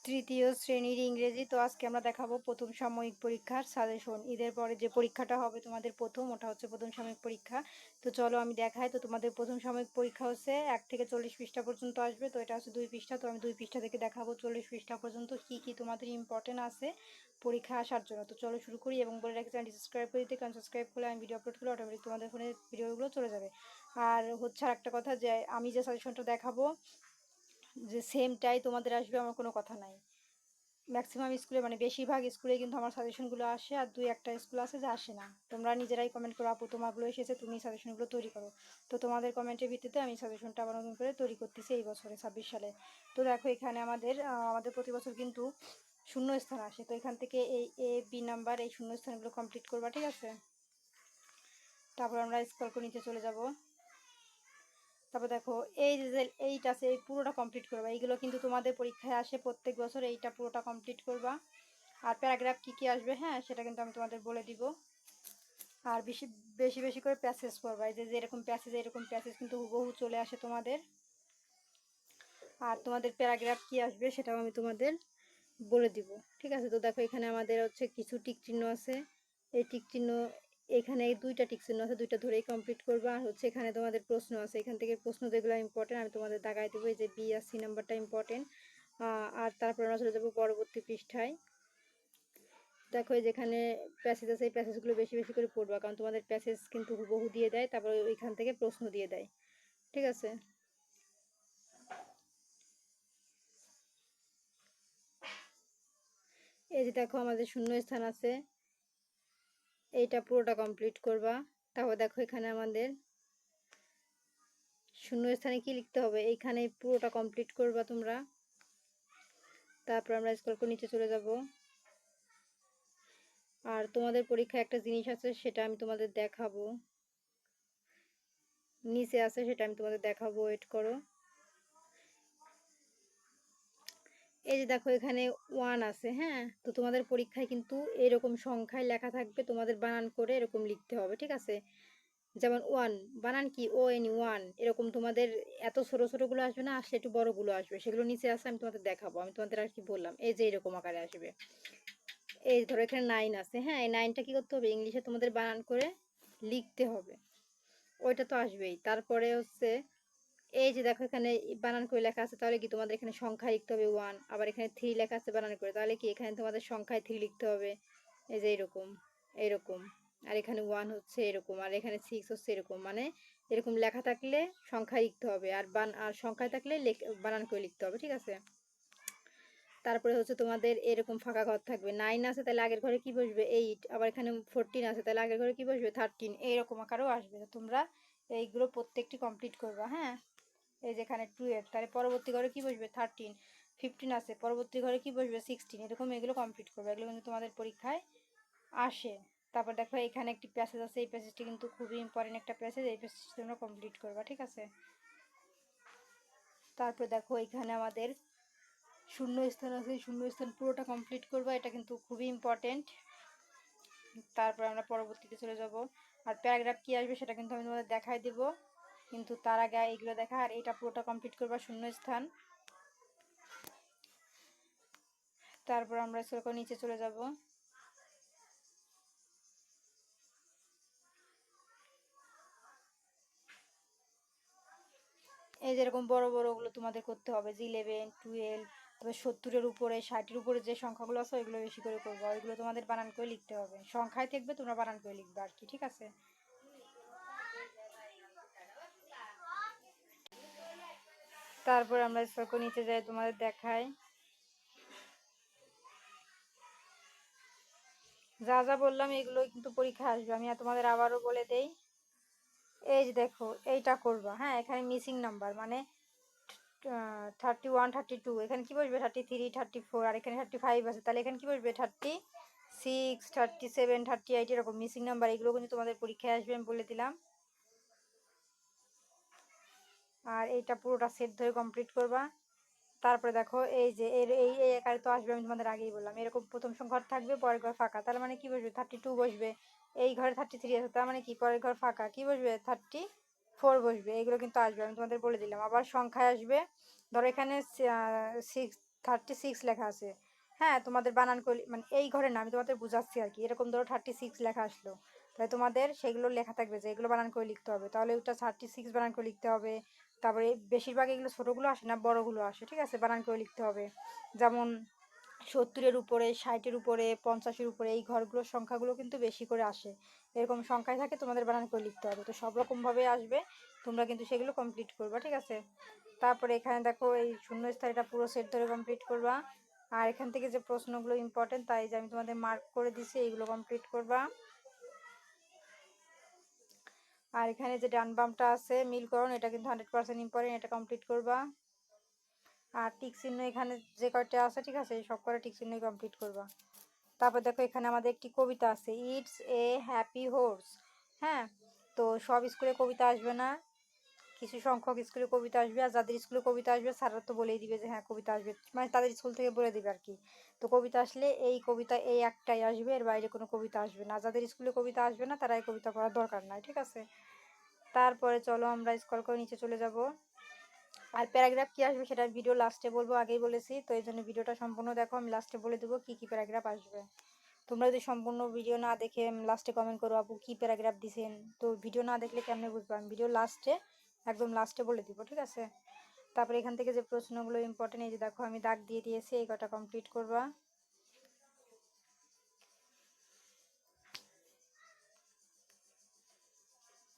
তৃতীয় শ্রেণীর ইংরেজি। তো আজকে আমরা দেখাবো প্রথম সাময়িক পরীক্ষার সাজেশন। ঈদের পরে যে পরীক্ষাটা হবে তোমাদের প্রথম, ওটা হচ্ছে প্রথম সাময়িক পরীক্ষা। তো চলো আমি দেখাই। তো তোমাদের প্রথম সাময়িক পরীক্ষা হচ্ছে 1 থেকে 40 পৃষ্ঠা পর্যন্ত আসবে। তো এটা হচ্ছে 2 পৃষ্ঠা। তো আমি 2 পৃষ্ঠা থেকে দেখাবো 40 পৃষ্ঠা পর্যন্ত কি কি তোমাদের ইম্পর্টেন্ট আছে পরীক্ষা আসার জন্য। তো চলো শুরু করি, এবং বলে রাখি চ্যানেলটি সাবস্ক্রাইব করে দিতে, কারণ সাবস্ক্রাইব করলে আমি ভিডিও আপলোড করলে অটোমেটিক তোমাদের ফোনে ভিডিওগুলো চলে যাবে। আর হচ্ছে আর একটা কথা, যে আমি যে সাজেশনটা দেখাবো যে সেমটাই তোমাদের আসবে আমার কোনো কথা নাই। ম্যাক্সিমাম স্কুলে, মানে বেশিরভাগ স্কুলে কিন্তু আমার সাজেশনগুলো আসে, আর 2-1টা স্কুল আছে যে আসে না। তোমরা নিজেরাই কমেন্ট করো, আপু তোমারগুলো এসেছে, তুমি সাজেশনগুলো তৈরি করো। তো তোমাদের কমেন্টের ভিত্তিতে আমি সাজেশনটা আবার নতুন করে তৈরি করতেছি এই বছরে 26 সালে। তো দেখো এখানে আমাদের প্রতি বছর কিন্তু শূন্য স্থান আসে। তো এখান থেকে এই A, B নাম্বার এই শূন্য স্থানগুলো কমপ্লিট করবা, ঠিক আছে? তারপর আমরা স্ক্রল করে নিচে চলে যাব। তারপর দেখো এই যে 8 আছে, এই পুরোটা কমপ্লিট করবা। এইগুলো কিন্তু তোমাদের পরীক্ষায় আসে প্রত্যেক বছর, এইটা পুরোটা কমপ্লিট করবা। আর প্যারাগ্রাফ কী কী আসবে, হ্যাঁ সেটা কিন্তু আমি তোমাদের বলে দিব। আর বেশি বেশি বেশি করে প্যাসেজ পড়বা। এই যে এরকম প্যাসেজ কিন্তু হুবহু চলে আসে তোমাদের। আর তোমাদের প্যারাগ্রাফ কী আসবে সেটাও আমি তোমাদের বলে দিব, ঠিক আছে? তো দেখো এখানে আমাদের হচ্ছে কিছু টিক চিহ্ন আছে। এই টিক চিহ্ন, এখানে 2টা টিক চিহ্ন আছে, 2টা ধরেই কমপ্লিট করবা। আর হচ্ছে এখানে তোমাদের প্রশ্ন আছে, এখান থেকে প্রশ্ন যেগুলো ইম্পর্টেন্ট আমি তোমাদের দাগাই দেবো। এই যে B আর C নাম্বারটা ইম্পর্টেন্ট। আর তারপর আমরা চলে যাবো পরবর্তী পৃষ্ঠায়। দেখো যেখানে প্যাসেজ আছে, এই প্যাসেজগুলো বেশি বেশি করে পড়বা, কারণ তোমাদের প্যাসেজ কিন্তু হুবহু দিয়ে দেয়, তারপরে ওইখান থেকে প্রশ্ন দিয়ে দেয়, ঠিক আছে? এই যে দেখো আমাদের শূন্য স্থান আছে, এইটা পুরোটা কমপ্লিট করবা। তারপর দেখো এখানে আমাদের শূন্য স্থানে কি লিখতে হবে, এইখানে পুরোটা কমপ্লিট করবা তোমরা। তারপর আমরা স্ক্রল করে নিচে চলে যাব। আর তোমাদের পরীক্ষায় একটা জিনিস আছে, সেটা আমি তোমাদের দেখাবো, নিচে আছে, সেটা আমি তোমাদের দেখাবো, ওয়েট করো। এই যে দেখো এখানে 1 আছে, হ্যাঁ? তো তোমাদের পরীক্ষায় কিন্তু এরকম সংখ্যায় লেখা থাকবে, তোমাদের বানান করে এরকম লিখতে হবে, ঠিক আছে? যেমন 1 বানান কি, ON 1 এরকম তোমাদের এত ছোট ছোটগুলো আসবে না, আসলে একটু বড়গুলো আসবে, সেগুলো নিচে আসে, আমি তোমাদের দেখাবো। আমি তোমাদের আর কি বললাম, এই যে এরকম আকারে আসবে। এই ধরো এখানে 9 আছে, হ্যাঁ? এই 9টা কি করতে হবে, ইংলিশে তোমাদের বানান করে লিখতে হবে, ওইটা তো আসবেই। তারপরে হচ্ছে এই যে দেখো এখানে বানান করে লেখা আছে, তাহলে কি তোমাদের এখানে সংখ্যা লিখতে হবে 1। আবার এখানে 3 লেখা আছে বানান করে, তাহলে কি এখানে তোমাদের সংখ্যায় 3 লিখতে হবে। এই যে এরকম এরকম। আর এখানে 1 হচ্ছে এরকম, আর এখানে 6 হচ্ছে এরকম, মানে এরকম লেখা থাকলে সংখ্যায় লিখতে হবে, আর সংখ্যায় থাকলে বানান করে লিখতে হবে, ঠিক আছে? তারপরে হচ্ছে তোমাদের এরকম ফাঁকা ঘর থাকবে। 9 আছে তাহলে আগের ঘরে কি বসবে, 8। আবার এখানে 14 আছে তাহলে আগের ঘরে কি বসবে, 13। এইরকম আকারেও আসবে। তোমরা এইগুলো প্রত্যেকটি কমপ্লিট করবা, হ্যাঁ? এই যেখানে 12 তাহলে পরবর্তী ঘরে কি বসবে, 13। 15 আছে, পরবর্তী ঘরে কি বসবে, 16। এরকম এগুলো কমপ্লিট করবে, এগুলো কিন্তু তোমাদের পরীক্ষায় আসে। তারপর দেখো এখানে একটি প্যাসেজ আছে, এই প্যাসেজটি কিন্তু খুবই ইম্পর্টেন্ট একটা প্যাসেজ, এই প্যাসেজটি তোমরা কমপ্লিট করবা, ঠিক আছে? তারপর দেখো এখানে আমাদের শূন্য স্থান আছে, শূন্য স্থান পুরোটা কমপ্লিট করবা, এটা কিন্তু খুবই ইম্পর্টেন্ট। তারপর আমরা পরবর্তীতে চলে যাব। আর প্যারাগ্রাফ কি আসবে সেটা কিন্তু আমি তোমাদের দেখাই দেব, কিন্তু তার আগে এইগুলো দেখা। আর এটা পুরোটা কমপ্লিট করবা, শূন্য স্থান। তারপর আমরা সেরকম নিচে চলে যাব। এই যেরকম বড় বড় ওগুলো তোমাদের করতে হবে, যে 11, 12, তবে 70-এর উপরে, 60-এর উপরে যে সংখ্যাগুলো আছে ওইগুলো বেশি করে করবো, ওইগুলো তোমাদের বানান করে লিখতে হবে। সংখ্যায় থাকবে, তোমরা বানান করে লিখবে আর কি, ঠিক আছে? তারপর আমরা সেরকম নিচে যাই, তোমাদের দেখাই যা যা বললাম, এগুলো কিন্তু পরীক্ষা আসবে। আমি তোমাদের আবারও বলে দেই। এই যে দেখো এইটা করবা, হ্যাঁ? এখানে মিসিং নাম্বার মানে 31, 32, এখানে কি বসবে, 33, 34। আর এখানে 35 আছে, তাহলে এখানে কি বসবে, 36, 37, 38। এরকম মিসিং নাম্বার, এগুলো কিন্তু তোমাদের পরীক্ষায় আসবে, আমি বলে দিলাম। আর এইটা পুরোটা সেট ধরে কমপ্লিট করবা। তারপরে দেখো এই যে এই আকারে তো আসবে, আমি তোমাদের আগেই বললাম। এরকম প্রথম ঘর থাকবে, পরের ঘর ফাঁকা, তার মানে কি বসবে, 32 বসবে। এই ঘরে 33 আছে, তার মানে কি পরের ঘর ফাঁকা, কি বসবে, 34 বসবে। এগুলো কিন্তু আসবে, আমি তোমাদের বলে দিলাম। আবার সংখ্যায় আসবে, ধরো এখানে 36 লেখা আছে। হ্যাঁ, তোমাদের বানান করে মানে এই ঘরে না, আমি তোমাদের বুঝাচ্ছি আর কি। এরকম ধরো 36 লেখা আসলো, তাহলে তোমাদের সেগুলো লেখা থাকবে যে এগুলো বানান করে লিখতে হবে, তাহলে ওটা 36 বানান করে লিখতে হবে। তারপরে বেশিরভাগ এগুলো ছোটোগুলো আসে না, বড়গুলো আসে, ঠিক আছে, বানান করে লিখতে হবে। যেমন 70-এর উপরে, 60-এর উপরে, 50-এর উপরে এই ঘরগুলোর সংখ্যাগুলো কিন্তু বেশি করে আসে। এরকম সংখ্যায় থাকে, তোমাদের বানান করে লিখতে হবে। তো সব রকমভাবে আসবে, তোমরা কিন্তু সেগুলো কমপ্লিট করবা, ঠিক আছে। তারপরে এখানে দেখো এই শূন্যস্থান, এটা পুরো সেট ধরে কমপ্লিট করবা। আর এখান থেকে যে প্রশ্নগুলো ইম্পর্টেন্ট, তাই যে আমি তোমাদের মার্ক করে দিছি, এইগুলো কমপ্লিট করবা। আর এখানে যে ডান বামটা আছে মিলকরণ, এটা কিন্তু 100% ইম্পর্টেন্ট, এটা কমপ্লিট করবা। আর টিক চিহ্ন এখানে যে কয়টা আছে, ঠিক আছে, সব কয়টা টিক চিহ্নই কমপ্লিট করবা। তারপর দেখো এখানে আমাদের একটি কবিতা আছে, ইটস এ হ্যাপি হোর্স। হ্যাঁ, তো সব স্কুলে কবিতা আসবে না, কিছু সংখ্যক স্কুলে কবিতা আসবে। আর যাদের স্কুলে কবিতা আসবে স্যাররা তো বলেই দিবে যে হ্যাঁ কবিতা আসবে, মানে তাদের স্কুল থেকে বলে দিবে আর কি। তো কবিতা আসলে এই কবিতা এই একটাই আসবে, এর বাইরে কোনো কবিতা আসবে না। যাদের স্কুলে কবিতা আসবে না তারা এই কবিতা পড়ার দরকার নাই, ঠিক আছে। তারপরে চলো আমরা স্ক্রল করে নিচে চলে যাব। আর প্যারাগ্রাফ কি আসবে সেটা ভিডিও লাস্টে বলবো, আগেই বলেছি, তো এই জন্য ভিডিওটা সম্পূর্ণ দেখো, আমি লাস্টে বলে দেবো কি কি প্যারাগ্রাফ আসবে। তোমরা যদি সম্পূর্ণ ভিডিও না দেখে লাস্টে কমেন্ট করো আপু কি প্যারাগ্রাফ দিছেন, তো ভিডিও না দেখলে কেমনে বুঝবো, আমি ভিডিও লাস্টে একদম লাস্টে বলে দিব, ঠিক আছে। তারপরে এখান থেকে যে প্রশ্নগুলো ইম্পর্টেন্ট, এই যে দেখো আমি দাগ দিয়ে দিয়েছি, এই কটা কমপ্লিট করবা।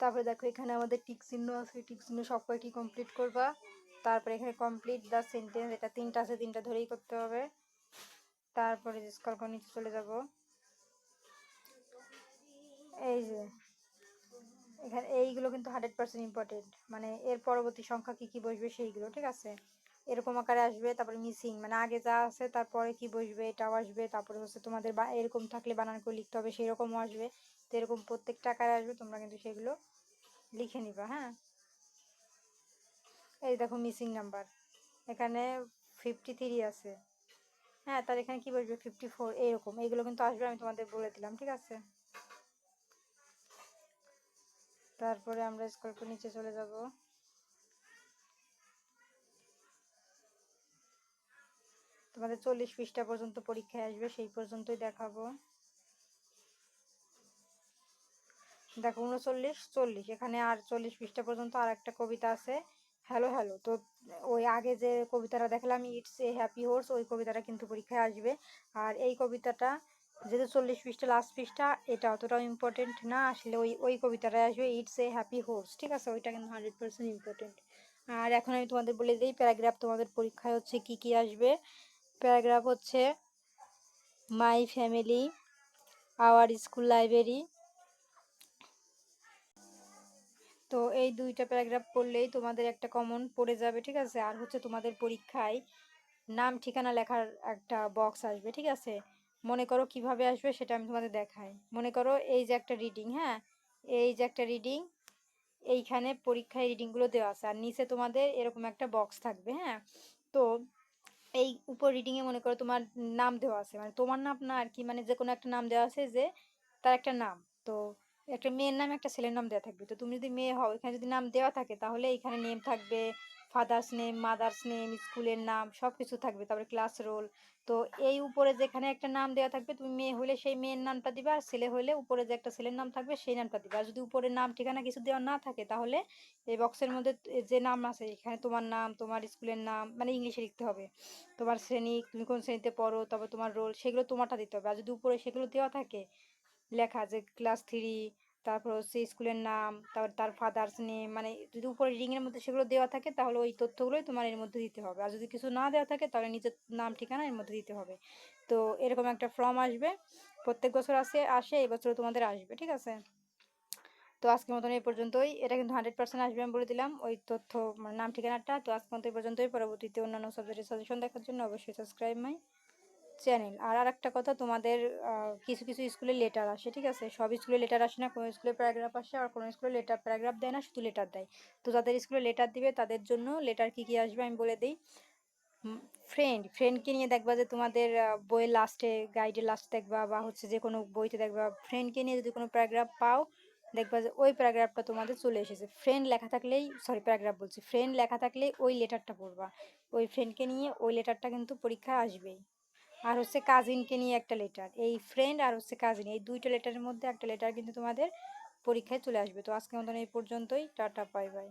তারপরে দেখো এখানে আমাদের টিক চিহ্ন আছে, টিক চিহ্ন সব কয়টি কমপ্লিট করবা। তারপরে এখানে কমপ্লিট দ্য সেন্টেন্স, এটা তিনটা আছে, তিনটা ধরেই করতে হবে। তারপরে স্ক্রল করে নিচে চলে যাব। এই যে এখানে এইগুলো কিন্তু 100% ইম্পর্টেন্ট, মানে এর পরবর্তী সংখ্যা কি কি বসবে সেইগুলো, ঠিক আছে, এরকম আকারে আসবে। তারপরে মিসিং মানে আগে যা আছে তারপরে কি বসবে এটাও আসবে। তারপরে হচ্ছে তোমাদের এরকম থাকলে বানান করে লিখতে হবে, সেই রকমও আসবে। তো এরকম প্রত্যেকটা আকারে আসবে, তোমরা কিন্তু সেগুলো লিখে নিবা। হ্যাঁ, এই দেখো মিসিং নাম্বার এখানে 53 আছে। হ্যাঁ, তার এখানে কি বসবে 54, এইরকম এইগুলো কিন্তু আসবে, আমি তোমাদের বলে দিলাম, ঠিক আছে। তারপরে আমরা স্ক্রল করে নিচে চলে যাব। তোমাদের 40 পৃষ্ঠা পর্যন্ত পরীক্ষায় আসবে, সেই পর্যন্তই দেখাবো। দেখো 39, 40, এখানে আর 40 পৃষ্ঠা পর্যন্ত আর একটা কবিতা আছে, হ্যালো হ্যালো। তো ওই আগে যে কবিতাটা দেখালাম ইটস এ হ্যাপি হোর্স, ওই কবিতাটা কিন্তু পরীক্ষায় আসবে। আর এই কবিতাটা যেহেতু 40 পৃষ্ঠা লাস্ট পৃষ্ঠা, এটা অতটাও ইম্পর্টেন্ট না, আসলে ওই ওই কবিতাটাই আসবে, ইটস এ হ্যাপি হোর্স, ঠিক আছে, ওইটা কিন্তু 100% ইম্পর্টেন্ট। আর এখন আমি তোমাদের বলে দিই প্যারাগ্রাফ তোমাদের পরীক্ষায় হচ্ছে কি কি আসবে। প্যারাগ্রাফ হচ্ছে my family, our school library. তো এই দুইটা প্যারাগ্রাফ পড়লেই তোমাদের একটা কমন পড়ে যাবে, ঠিক আছে। আর হচ্ছে তোমাদের পরীক্ষায় নাম ঠিকানা লেখার একটা বক্স আসবে, ঠিক আছে। মনে করো কিভাবে আসবে সেটা আমি তোমাদের দেখাই। মনে করো এই যে একটা রিডিং, হ্যাঁ, এই যে একটা রিডিং, এইখানে পরীক্ষায় রিডিংগুলো দেওয়া আছে, আর নিচে তোমাদের এরকম একটা বক্স থাকবে। হ্যাঁ, তো এই উপর রিডিংয়ে মনে করো তোমার নাম দেওয়া আছে, মানে তোমার নাম না আর কি, মানে যে কোনো একটা নাম দেওয়া আছে, যে তার একটা নাম। তো একটা মেয়ের নাম একটা ছেলের নাম দেওয়া থাকবে, তো তুমি যদি মেয়ে হও এখানে যদি নাম দেওয়া থাকে তাহলে এখানে নেম থাকবে, ফাদার্স নেম, মাদার্স নেম, স্কুলের নাম সব কিছু থাকবে, তারপরে ক্লাস রোল। তো এই উপরে যেখানে একটা নাম দেওয়া থাকবে, তুমি মেয়ে হলে সেই মেয়ের নামটা দিবা, আর ছেলে হলে উপরে যে একটা ছেলের নাম থাকবে সেই নামটা দিবা। আর যদি উপরে নাম ঠিকানা কিছু দেওয়া না থাকে তাহলে এই বক্সের মধ্যে যে নাম আছে এখানে তোমার নাম, তোমার স্কুলের নাম, মানে ইংলিশে লিখতে হবে, তোমার শ্রেণী, তুমি কোন শ্রেণীতে পড়ো, তারপর তোমার রোল, সেগুলো তোমারটা দিতে হবে। আর যদি উপরে সেগুলো দেওয়া থাকে লেখা যে ক্লাস 3, তারপর হচ্ছে স্কুলের নাম, তারপর তার ফাদার্স নেম, মানে যদি উপরে রিডিংয়ের মধ্যে সেগুলো দেওয়া থাকে তাহলে ওই তথ্যগুলোই তোমার এর মধ্যে দিতে হবে। আর যদি কিছু না দেওয়া থাকে তাহলে নিজের নাম ঠিকানা এর মধ্যে দিতে হবে। তো এরকম একটা ফর্ম আসবে, প্রত্যেক বছর আসে, এই বছরও তোমাদের আসবে, ঠিক আছে। তো আজকের মতন এই পর্যন্তই, এটা কিন্তু 100% আসবে, আমি বলে দিলাম ওই তথ্য, মানে নাম ঠিকানাটা। তো আজকের মতো এই পর্যন্তই, পরবর্তীতে অন্যান্য সাবজেক্টের সাজেশন দেখার জন্য অবশ্যই সাবস্ক্রাইব মাই চ্যানেল। আর আরেকটা কথা, তোমাদের কিছু কিছু স্কুলে লেটার আসে, ঠিক আছে, সব স্কুলে লেটার আসে না, কোনো স্কুলে প্যারাগ্রাফ আসে, আর কোনো স্কুলে লেটার প্যারাগ্রাফ দেয় না, শুধু লেটার দেয়। তো যাদের স্কুলে লেটার দিবে তাদের জন্য লেটার কি কি আসবে আমি বলে দিই। ফ্রেন্ডকে নিয়ে দেখবা যে তোমাদের বইয়ের লাস্টে, গাইডের লাস্টে দেখবা, বা হচ্ছে যে কোনো বইতে দেখবা, ফ্রেন্ডকে নিয়ে যদি কোনো প্যারাগ্রাফ পাও দেখবা যে ওই প্যারাগ্রাফটা তোমাদের চলে এসেছে। ফ্রেন্ড লেখা থাকলেই, সরি প্যারাগ্রাফ বলছি, ফ্রেন্ড লেখা থাকলেই ওই লেটারটা পড়বা। ওই ফ্রেন্ডকে নিয়ে ওই লেটারটা কিন্তু পরীক্ষায় আসবেই। আর হচ্ছে কাজিনকে নিয়ে একটা লেটার, এই ফ্রেন্ড আর হচ্ছে কাজিন, এই দুইটা লেটারের মধ্যে একটা লেটার কিন্তু তোমাদের পরীক্ষায় চলে আসবে। তো আজকের মতন এই পর্যন্তই, টাটা বাই বাই।